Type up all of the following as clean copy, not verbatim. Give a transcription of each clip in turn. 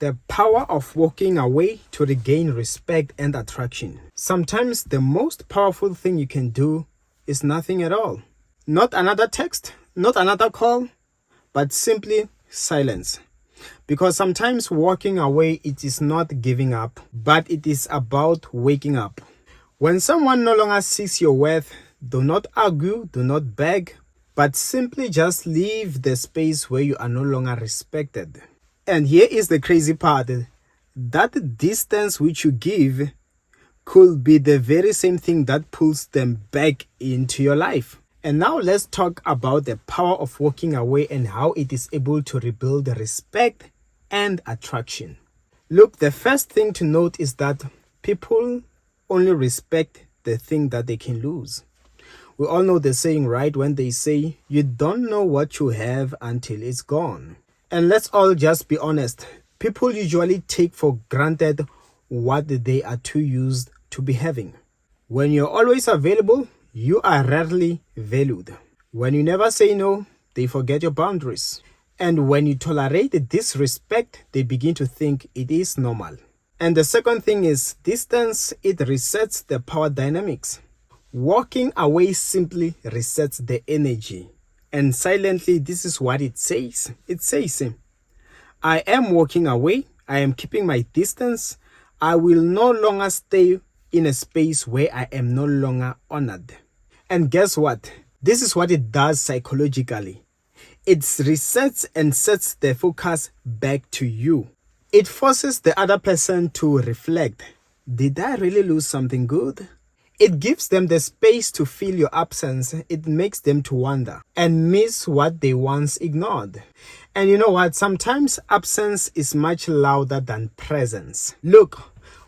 The power of walking away to regain respect and attraction. Sometimes the most powerful thing you can do is nothing at all. Not another text, not another call, but simply silence. Because sometimes walking away, it is not giving up, but it is about waking up. When someone no longer sees your worth, do not argue, do not beg, but simply just leave the space where you are no longer respected. And here is the crazy part. That distance which you give could be the very same thing that pulls them back into your life. And now let's talk about the power of walking away and how it is able to rebuild respect and attraction. Look, the first thing to note is that people only respect the thing that they can lose. We all know the saying, right? When they say, you don't know what you have until it's gone. And let's all just be honest. People usually take for granted what they are too used to be having. When you're always available, you are rarely valued. When you never say no, they forget your boundaries. And when you tolerate disrespect, they begin to think it is normal. And the second thing is distance. It resets the power dynamics. Walking away simply resets the energy. And silently, this is what it says. It says, I am walking away. I am keeping my distance. I will no longer stay in a space where I am no longer honored. And guess what? This is what it does psychologically. It resets and sets the focus back to you. It forces the other person to reflect. Did I really lose something good? It gives them the space to feel your absence. It makes them to wonder and miss what they once ignored. And you know what? Sometimes absence is much louder than presence. Look,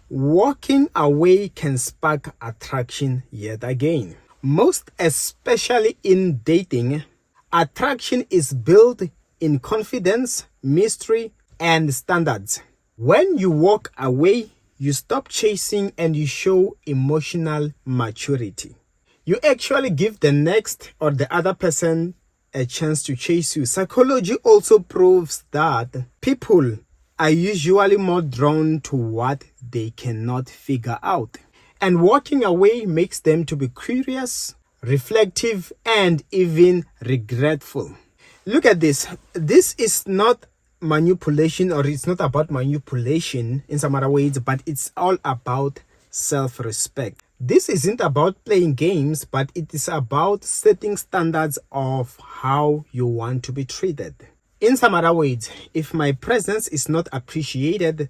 walking away can spark attraction yet again. Most especially in dating, attraction is built in confidence, mystery, and standards. When you walk away, you stop chasing and you show emotional maturity. You actually give the next or the other person a chance to chase you. Psychology also proves that people are usually more drawn to what they cannot figure out. And walking away makes them to be curious, reflective, and even regretful. Look at this. This is not manipulation, or it's not about manipulation in some other ways, but it's all about self-respect. This isn't about playing games, but it is about setting standards of how you want to be treated. In some other words, if my presence is not appreciated,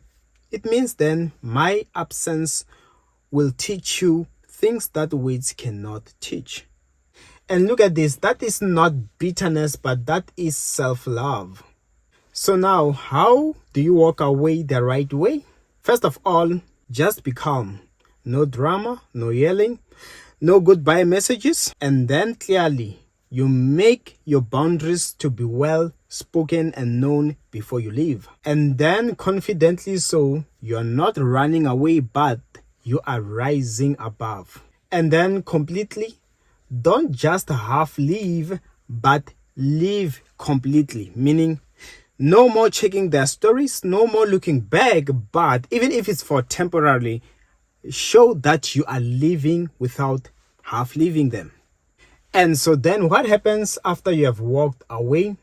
it means then my absence will teach you things that words cannot teach. And look at this, that is not bitterness, but that is self-love. So now, how do you walk away the right way? First of all, just be calm. No drama, no yelling, no goodbye messages. And then clearly, you make your boundaries to be well spoken and known before you leave. And then confidently so, you're not running away, but you are rising above. And then completely, don't just half leave, but leave completely. Meaning, no more checking their stories, no more looking back, but even if it's for temporarily, show that you are leaving without half leaving them. And so then what happens after you have walked away?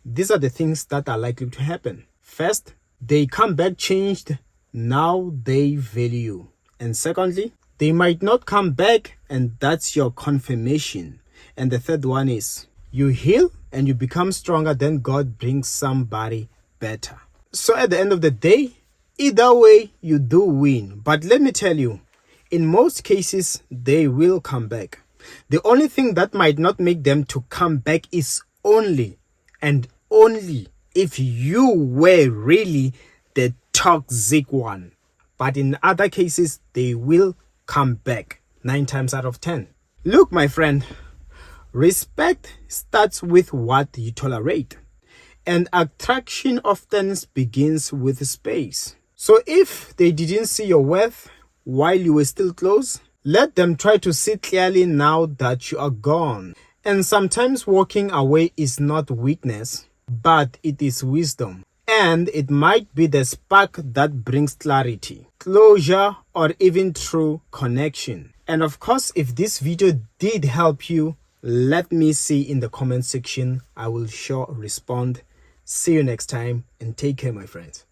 These are the things that are likely to happen. First, they come back changed. Now they value you. And secondly, they might not come back, and that's your confirmation. And the third one is you heal and you become stronger, then God brings somebody better. So at the end of the day, either way, you do win. But let me tell you, in most cases, they will come back. The only thing that might not make them to come back is only and only if you were really the toxic one. But in other cases, they will come back 9 times out of 10. Look, my friend, respect starts with what you tolerate, and attraction often begins with space. So if they didn't see your worth while you were still close, let them try to see clearly now that you are gone. And sometimes walking away is not weakness, but it is wisdom. And it might be the spark that brings clarity, closure, or even true connection. And of course, if this video did help you, let me see in the comment section. I will sure respond. See you next time and take care, my friends.